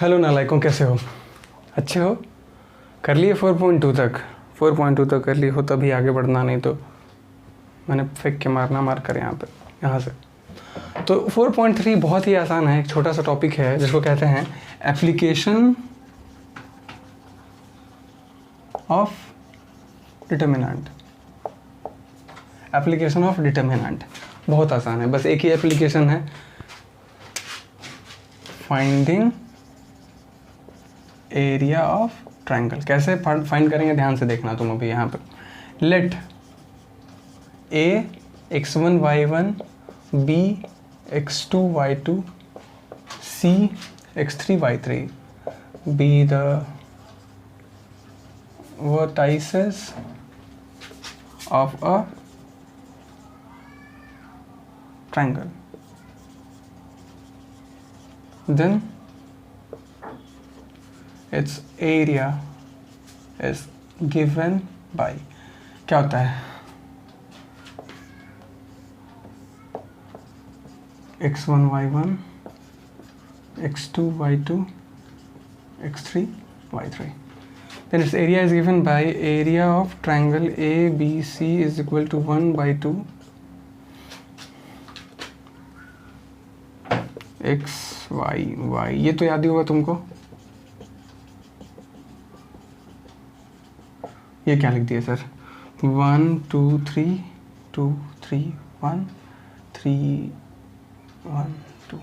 Hello नालायकों, कैसे हो? अच्छे हो? कर लिए 4.2 तक? 4.2 तक कर लिए हो तभी आगे बढ़ना, नहीं तो मैंने फेंक के मारना मार कर यहाँ से। तो 4.3 बहुत ही आसान है, एक छोटा सा टॉपिक है जिसको कहते हैं application of determinant. Application of determinant बहुत आसान है, बस एक ही एप्लीकेशन है, फाइंडिंग एरिया ऑफ ट्रायंगल। कैसे फाइंड करेंगे ध्यान से देखना तुम अभी यहाँ पर। Late A x1 y1 b x2 y2 c x3 y3 be the vertices of a triangle, then its area is given by। क्या होता है? x1 y1 x2 y2 x3 y3, then its area is given by area of triangle ABC is equal to 1/2 x y y। ये तो याद ही होगा तुमको। ये क्या लिख दिया सर? 1 2 3 2 3 1 3 1 2,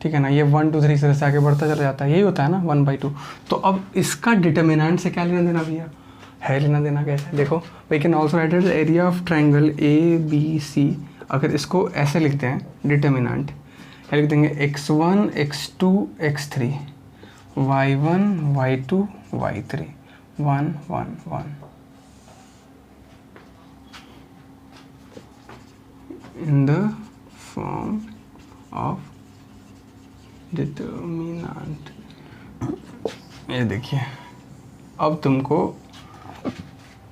ठीक है ना? ये 1 2 3 से आगे बढ़ता चला जाता है, यही होता है ना 1/2। तो अब इसका डिटर्मिनेंट से क्या लेना देना भैया? है लेना देना। कैसे? देखो, we can also write it area of triangle ABC। अगर इसको ऐसे लिखते हैं डिटर्मिनेंट, क्या लिख देंगे? x1 x2 x3 y1 y2 y3 1 1 1 in the form of determinant. ये देखिए, अब तुमको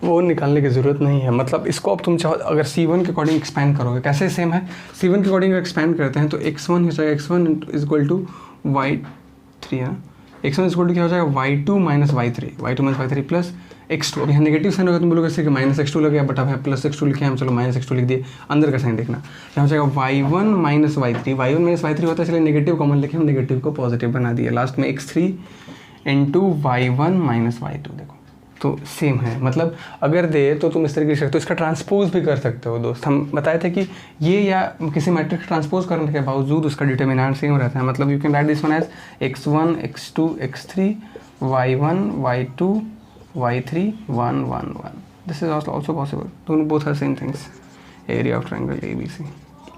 वो निकालने की ज़रूरत नहीं है। मतलब इसको अब तुम चाहो अगर C1 के अकॉर्डिंग एक्सपैंड करोगे, कैसे सेम है? C1 के अकॉर्डिंग एक्सपैंड करते हैं तो x1 हो जाएगा x1 is equal to y3 है, x1 इज इक्वल टू क्या हो जाएगा? y2 minus y3 plus x2। अब यहाँ नेगेटिव साइन होगा, तुम बोलोगे इससे कि माइनस x2 लग गया, बट अब है प्लस x2 लिखे हम, चलो माइनस x2 लिख दिए। अंदर का साइन देखना, यहाँ हो जाएगा y1 माइनस y3 होता है, इसलिए नेगेटिव कॉमन लेके हम नेगेटिव को पॉजिटिव बना दिए। लास्ट में x3 into y1 minus y2। देखो तो सेम है। मतलब अगर दे तो तुम इस तरीके से, तो इसका ट्रांसपोज भी कर सकते हो दोस्त। हम बताए थे कि ये या किसी मैट्रिक्स ट्रांसपोज करने के बावजूद उसका डिटर्मिनेंट सेम रहता है। मतलब you can write this one as x1 x2 x3 y1 y2 y3 1 1 1। This is also possible. दोनों both are same things, area of triangle ABC।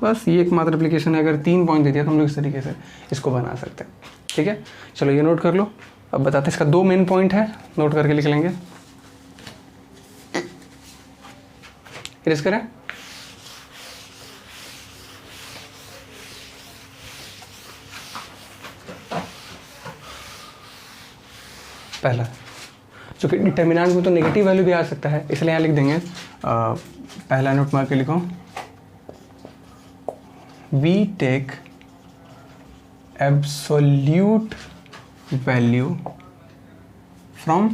बस ये एक मात्र एप्लीकेशन है। अगर 3 पॉइंट दे दिया तो हम लोग इस तरीके से इसको बना सकते हैं। ठीक है, चलो ये नोट कर लो। अब बताते हैं, इसका 2 मेन पॉइंट है, नोट करके लिख लेंगे। इरेज करें। पहला, चूँकि डिटर्मिनेंट में तो नेगेटिव वैल्यू भी आ सकता है, इसलिए यहाँ लिख देंगे पहला नोट मार के लिखो, we take absolute value from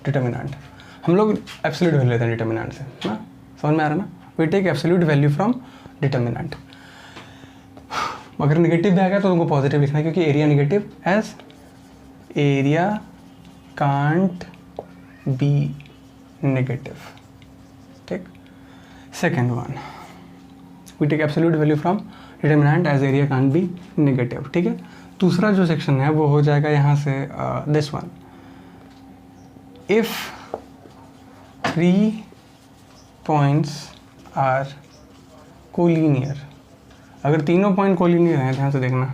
determinant. हम लोग एब्सोल्यूट वैल्यू लेते हैं डिटर्मिनेंट से ना, समझ में आ रहा ना? We take absolute value from determinant. अगर नेगेटिव भी आ गया तो तुमको पॉजिटिव लिखना है, क्योंकि area negative as area can't be negative. ठीक, second one, we take absolute value from determinant as area can't be negative. ठीक है, दूसरा जो सेक्शन है वो हो जाएगा यहाँ से this one, if 3 points are collinear। अगर तीनों पॉइंट कोलिनियर हैं, ध्यान से देखना,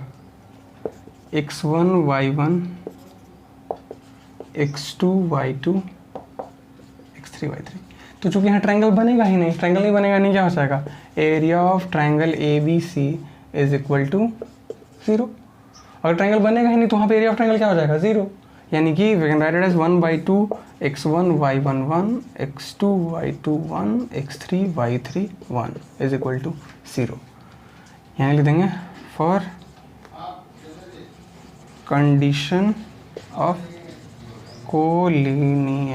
x1 y1 x2 y2 x3 y3। तो चूंकि यहाँ ट्रायंगल बनेगा ही नहीं, ट्रायंगल नहीं बनेगा, नहीं क्या हो जाएगा? Area of triangle ABC is equal to 0। अगर ट्रायंगल बनेगा ही नहीं तो वहाँ पे एरिया ऑफ ट्रायंगल क्या हो जाएगा? 0। यानी कि we can write it as 1/2 x1 y1 1 x2 y2 1 x3 y3 1 is equal to 0। यहाँ लिख देंगे for condition of collinearity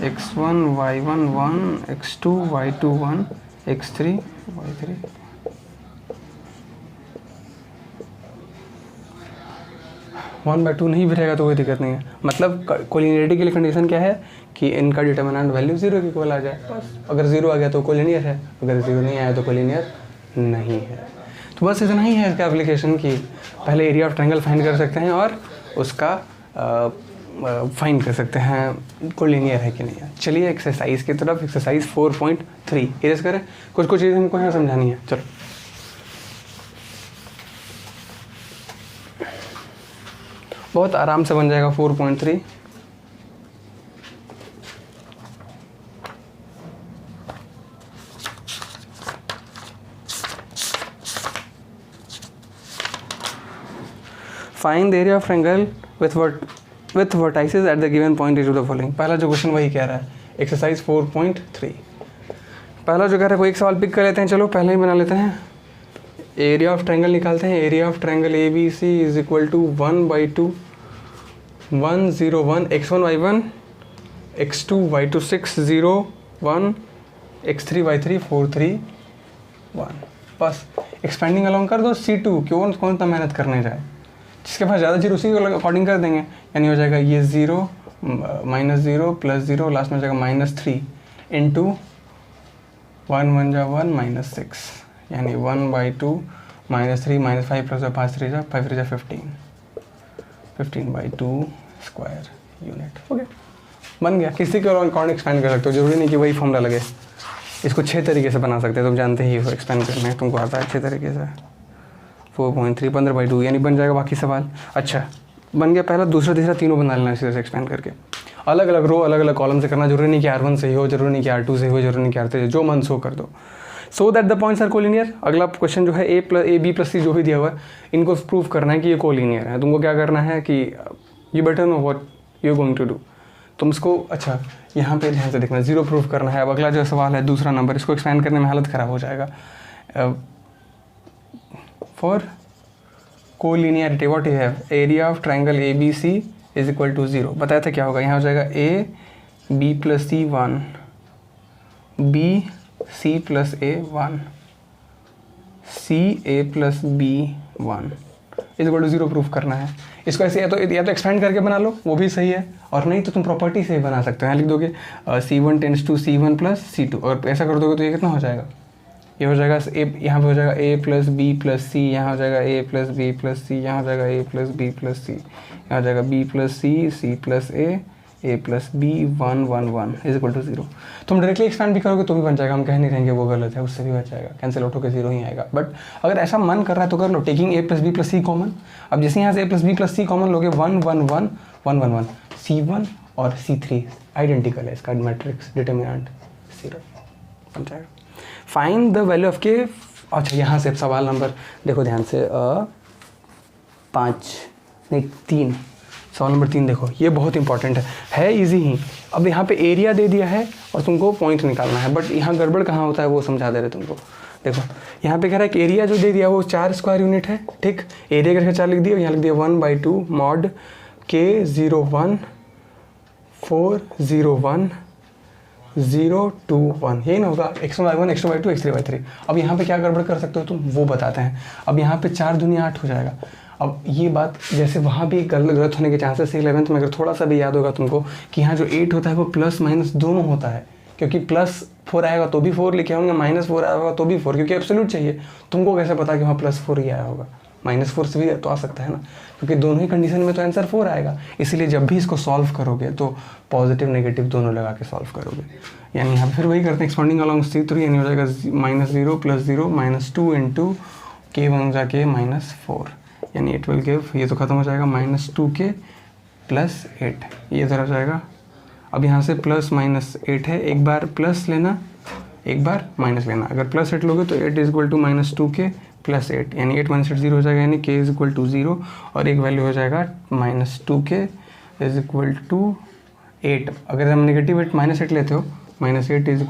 x1 y1 1 x2 y2 1 x3 y3 1/2 नहीं भी रहेगा तो कोई दिक्कत नहीं है। मतलब कोलिनियरिटी के लिए कंडीशन क्या है कि इनका डिटर्मिनेंट वैल्यू 0 के इक्वल आ जाए बस। अगर 0 आ गया तो कोलिनियर है, अगर 0 नहीं आया तो कोलिनियर नहीं है। तो बस इतना ही है इसका एप्लीकेशन की पहले एरिया ऑफ ट्रायंगल फाइंड कर सकते हैं और उसका फाइंड कर सकते हैं कोलिनियर है कि नहीं है। चलिए एक्सरसाइज की तरफ, एक्सरसाइज 4.3 इरेज करें। कुछ चीज़ें हमको यहाँ समझानी है। चलो बहुत आराम से बन जाएगा 4.3। Find the area of triangle with vertices at the given point is the following. पहला जो क्वेश्चन वही कह रहा है, एक्सरसाइज 4.3। पहला जो कह रहा है, कोई एक सवाल पिक कर लेते हैं। चलो पहले ही बना लेते हैं। एरिया ऑफ ट्रायंगल निकालते हैं। Area of triangle A B C is equal to 1/2 1 0 1 x1 y1 x2 y2 6 0 1 x3 y3 4 3 1। बस एक्सपेंडिंग अलॉन्ग कर दो C2, क्यों कौन सा मेहनत करने जाए। जिसके पास ज़्यादा जीरो उसी को अकॉर्डिंग कर देंगे। यानी हो जाएगा ये 0 -0 +0 लास्ट में हो जाएगा -3 इंटू 1 1 जा 1 -6 यानी 1/2 -3 -5 + 5 3 जा 5 3 जा 15/2 स्क्वायर यूनिट। ओके बन गया। किसी के अकॉर्डिंग एक्सपेंड कर सकते हो, जरूरी नहीं कि वही फॉर्मूला लगे। इसको 6 तरीके से बना सकते हो, तुम जानते ही हो एक्सपेंड करने तुमको आता है 6 तरीके से। 4.3 15/2 यानी बन जाएगा बाकी सवाल। अच्छा बन गया पहला, दूसरा तीसरा तीनों बना लेना इसी तरह से एक्सपेंड करके। अलग अलग रो अलग अलग कॉलम से करना, जरूरी नहीं कि R1 से ही हो, जरूरी नहीं कि R2 से हो, जरूरी नहीं कि R3 से, जो मन सो कर दो। So that the points are collinear. अगला क्वेश्चन जो है A B + C जो भी दिया हुआ है, इनको प्रूव करना है कि ये कोलिनियर है। तुमको क्या करना है कि you better know what you going to do. तुम इसको अच्छा यहाँ पे ध्यान से देखना, 0 प्रूव करना है। अब अगला जो सवाल है दूसरा नंबर, इसको एक्सपेंड करने में हालत ख़राब हो जाएगा। For collinearity what you have, area of triangle ABC is equal to 0। बताया था क्या होगा, यहाँ हो जाएगा A B + C 1 B C + A 1 C A + B 1 is equal to 0 proof करना है। इसको ऐसे या तो एक्सपेंड करके बना लो, वो भी सही है, और नहीं तो तुम प्रॉपर्टी से ही बना सकते हो। यहाँ लिख दोगे C1 tends to C1 + C2, और ऐसा कर दोगे तो ये कितना हो जाएगा, ये हो जाएगा A, यहाँ पे हो जाएगा A + B + C, यहाँ हो जाएगा A + B + C, यहाँ हो जाएगा A + B + C, यहाँ हो जाएगा B + C C + A + B 1 1 1 is equal to 0। तुम डायरेक्टली एक्सपेंड भी करोगे तो भी बन जाएगा, हम कह नहीं रहेंगे वो गलत है, उससे भी बच जाएगा, कैंसिल आउट होकर 0 ही आएगा। बट अगर ऐसा मन कर रहा है तो कर लो, taking A + B + C common. अब जैसे यहाँ से A + B + C कॉमन लोगे 1 1 1 1 1 1 C1 और C3 आइडेंटिकल है, इसका मैट्रिक्स डिटर्मिनेंट 0 बन जाएगा। फाइंड द वैल्यू ऑफ के। अच्छा यहाँ से सवाल नंबर देखो ध्यान से, 3 सवाल नंबर 3 देखो, ये बहुत इंपॉर्टेंट है इजी ही। अब यहाँ पे एरिया दे दिया है और तुमको पॉइंट निकालना है, बट यहाँ गड़बड़ कहाँ होता है वो समझा दे रहे तुमको। देखो यहाँ पे कह रहा है कि एरिया जो दे दिया वो 4 स्क्वायर यूनिट है, ठीक। एरिया करके 4 लिख दिया, यहाँ लिख दिया 1/2 mod K 0 1 4 0 1 0 2 1, यही ना होगा, x1 y1 x2 y2 x3 y3। अब यहाँ पे क्या गड़बड़ कर सकते हो तुम, वो बताते हैं। अब यहाँ पे 4 दूनी 8 हो जाएगा। अब ये बात जैसे वहाँ भी गलत होने के चांसेस है 11th में, अगर थोड़ा सा भी याद होगा तुमको कि यहाँ जो 8 होता है वो ± दोनों होता है, क्योंकि +4 आएगा तो भी 4 लिखे होंगे, -4 आएगा तो भी 4, क्योंकि एब्सोल्यूट चाहिए। तुमको कैसे पता कि वहाँ +4 ही आया होगा, -4 से भी तो आ सकता है ना, क्योंकि दोनों ही कंडीशन में तो आंसर 4 आएगा। इसलिए जब भी इसको सॉल्व करोगे तो पॉजिटिव नेगेटिव दोनों लगा के सॉल्व करोगे। यानी यहाँ फिर वही करते हैं, एक्सपेंडिंग अलॉन्ग C3 यानी हो जाएगा -0 + 0 -2 इंटू K1 जाके -4, यानी इट विल गिव, ये तो खत्म हो जाएगा -2K + 8, ये इधर हो जाएगा। अब यहाँ से +-8 है, एक बार प्लस लेना एक बार माइनस लेना। अगर +8 लोगे तो 8 = -2K + 8, यानी 8 - 8 0 हो जाएगा, यानी K = 0, और एक वैल्यू हो जाएगा -2K = 8। अगर हम नेगेटिव 8 -8 लेते हो, -8 =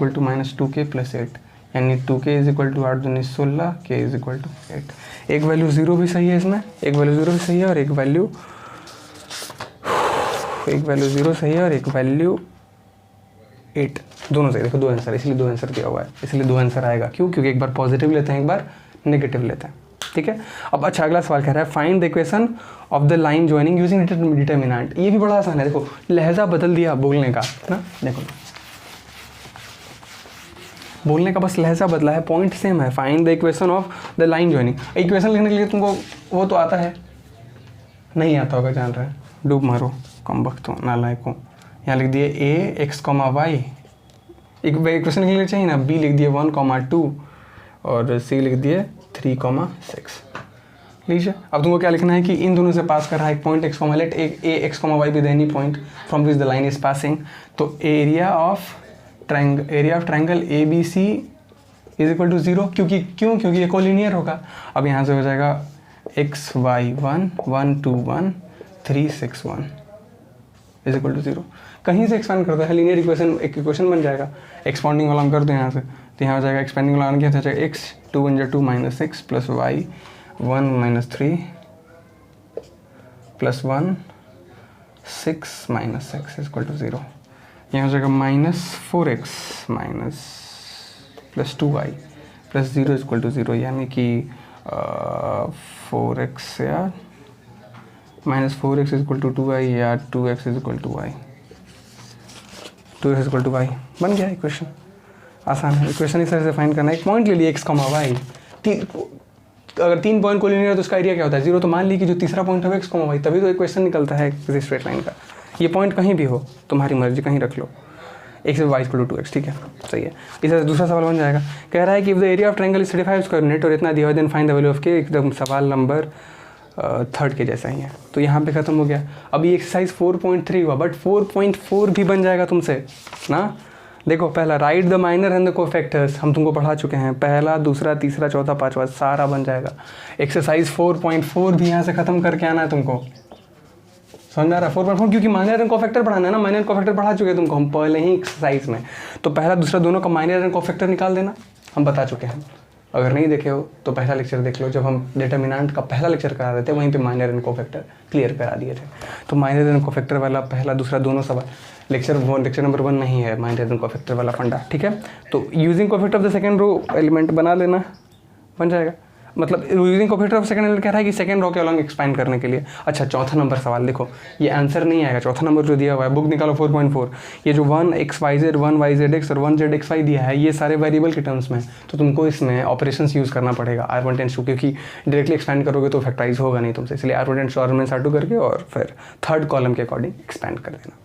-2K + 8, यानी 2k इज इक्वल टू 8 दूनी 16, k इज इक्वल टू 8। एक वैल्यू 0 भी सही है इसमें, एक वैल्यू 0 भी सही है और एक वैल्यू 0 सही है और एक वैल्यू 8, दोनों सही। देखो 2 आंसर, इसलिए 2 आंसर दिया हुआ है, इसलिए 2 आंसर आएगा। क्यों? क्योंकि एक बार पॉजिटिव लेते हैं, एक बार नेगेटिव लेते हैं। ठीक है। अब अच्छा अगला सवाल कह रहा है find the equation of the line joining using determinant. ये भी बड़ा आसान है, देखो लहजा बदल दिया बोलने का ना, देखो बोलने का बस लहजा बदला है, पॉइंट सेम है। Find the equation of the line joining. Equation लिखने के लिए तुमको वो तो आता है, नहीं आता होगा, जान रहे हैं, डूब मारो कम वक्त हो नालायकों। यहाँ लिख दिए a x, y, एक इक्वेशन लिखने चाहिए ना, b लिख दिए 1, 2 और c लिख दिए 3, 6। लीजिए अब तुमको क्या लिखना है कि इन दोनों से पास कर रहा है एक point x, let a x, y भी देनी point from which the line is passing. तो area of triangle A B C is equal to 0। क्योंकि ये कोलिनियर होगा। अब यहाँ से हो जाएगा x y 1 1 2 1 3 6 1 is equal to 0। कहीं से एक्सपेंड करता है लीनियर इक्वेशन, एक इक्वेशन बन जाएगा। एक्सपांडिंग वाला हम कर दो यहाँ से, तो यहाँ हो जाएगा एक्सपेंडिंग वाला क्या हो जाएगा x 2 × 2 -6 plus y 1 - 3 plus 1 6 - 6 is equal to 0। यहाँ हो जाएगा -4x plus 2y plus 0 is equal to 0, यानी कि 4x या -4x is equal to 2y या 2x is equal to y, 2x is equal to y बन गया इक्वेशन। आसान है, इक्वेशन इस तरह से फाइंड करना है। एक पॉइंट ले लिए x, y, अगर 3 पॉइंट कोलिनियर है तो उसका एरिया क्या होता है 0। तो मान ली कि जो तीसरा पॉइंट है x, y, तभी तो इक्वेशन निकलता है किसी स्ट्रेट लाइन का। ये पॉइंट कहीं भी हो, तुम्हारी मर्जी, कहीं रख लो, x से y इक्वल टू 2x। ठीक है, सही है। इस तरह से दूसरा सवाल बन जाएगा, कह रहा है कि if the area of triangle is 35 square unit और इतना दिया हुआ, then find the value of k। एकदम सवाल नंबर 3 के जैसा ही है। तो यहाँ पे खत्म हो गया। अभी एक्सरसाइज 4.3 हुआ, बट 4.4 भी बन जाएगा तुमसे ना। देखो पहला right the minor and the cofactors हम तुमको पढ़ा चुके हैं, पहला, दूसरा, तीसरा, चौथा, पांचवा सारा बन जाएगा। एक्सरसाइज 4.4 भी यहाँ से खत्म करके आना है तुमको, समझ आ रहा है। 4.4 क्योंकि माइनर एंड कोफैक्टर पढ़ाना है ना, माइनर एंड कोफैक्टर पढ़ा चुके हैं तुमको हम पहले ही एक्सरसाइज में। तो पहला दूसरा दोनों का माइनर एंड कोफैक्टर निकाल देना, हम बता चुके हैं। अगर नहीं देखे हो तो पहला लेक्चर देख लो, जब हम डिटर्मिनेंट का पहला लेक्चर करा रहे थे वहीं पे माइनर एंड कोफैक्टर क्लियर करा दिए थे। तो माइनर एंड कोफैक्टर वाला पहला दूसरा दोनों सवाल लेक्चर नंबर 1 नहीं है, माइनर एंड कोफैक्टर वाला फंडा। ठीक है, तो using cofactor of the second row element बना लेना, बन जाएगा। मतलब using cofactor of second element कह रहा है कि सेकंड रो के अलॉन्ग एक्सपेंड करने के लिए। अच्छा चौथा नंबर सवाल देखो, ये आंसर नहीं आएगा। चौथा नंबर जो दिया हुआ है, बुक निकालो 4.4, ये जो 1xyz 1yzx और 1zxy दिया है, ये सारे वेरिएबल के टर्म्स में। तो तुमको इसमें ऑपरेशंस यूज़ करना पड़ेगा R1 टेंड्स टू, क्योंकि डायरेक्टली एक्सपेंड करोगे तो फैक्टराइज होगा नहीं तुमसे, इसलिए R1 टेंड्स टू R-R2 करके और फिर थर्ड कॉलम के अकॉर्डिंग एक्सपेंड कर देना।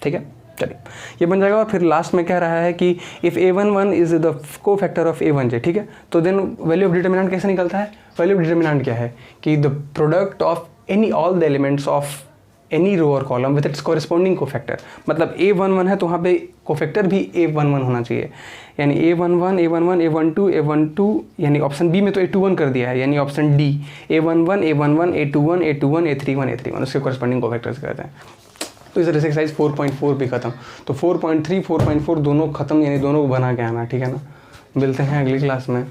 ठीक है, चलिए ये बन जाएगा। और फिर लास्ट में कह रहा है कि इफ़ a11 इज द को फैक्टर ऑफ a1j। ठीक है, तो देन वैल्यू ऑफ डिटर्मिनेंट कैसे निकलता है? वैल्यू ऑफ डिटर्मिनेंट क्या है कि the product of any all the elements of any row और column with its corresponding cofactor. मतलब a11 है तो वहाँ पे कोफैक्टर भी a11 होना चाहिए, यानी a11 a11 a12 a12, यानी ऑप्शन बी में तो a21 कर दिया है, यानी option D a11 a11 a21 a21 a31 a31 उसके कॉरेस्पॉन्डिंग कोफैक्टर्स कहते हैं। तो इस तरह से एक्सरसाइज 4.4 भी खत्म। तो 4.3 4.4 दोनों खत्म, यानी दोनों को बना के आना। ठीक है ना, मिलते हैं अगली क्लास में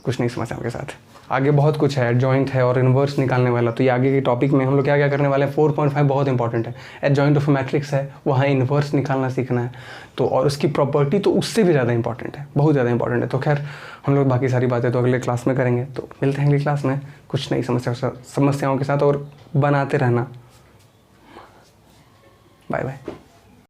कुछ नई समस्याओं के साथ। आगे बहुत कुछ है, एडजॉइंट है और इन्वर्स निकालने वाला। तो ये आगे के टॉपिक में हम लोग क्या क्या करने वाले हैं। 4.5 बहुत इंपॉर्टेंट है, एडजॉइंट ऑफ मैट्रिक्स है, वहाँ इन्वर्स निकालना सीखना है। तो और उसकी प्रॉपर्टी तो उससे भी ज़्यादा इंपॉर्टेंट है, बहुत ज़्यादा इंपॉर्टेंट है। तो खैर हम लोग बाकी सारी बातें तो अगले क्लास में करेंगे। तो मिलते हैं अगली क्लास में कुछ नई समस्याओं के साथ, और बनाते रहना। Bye bye.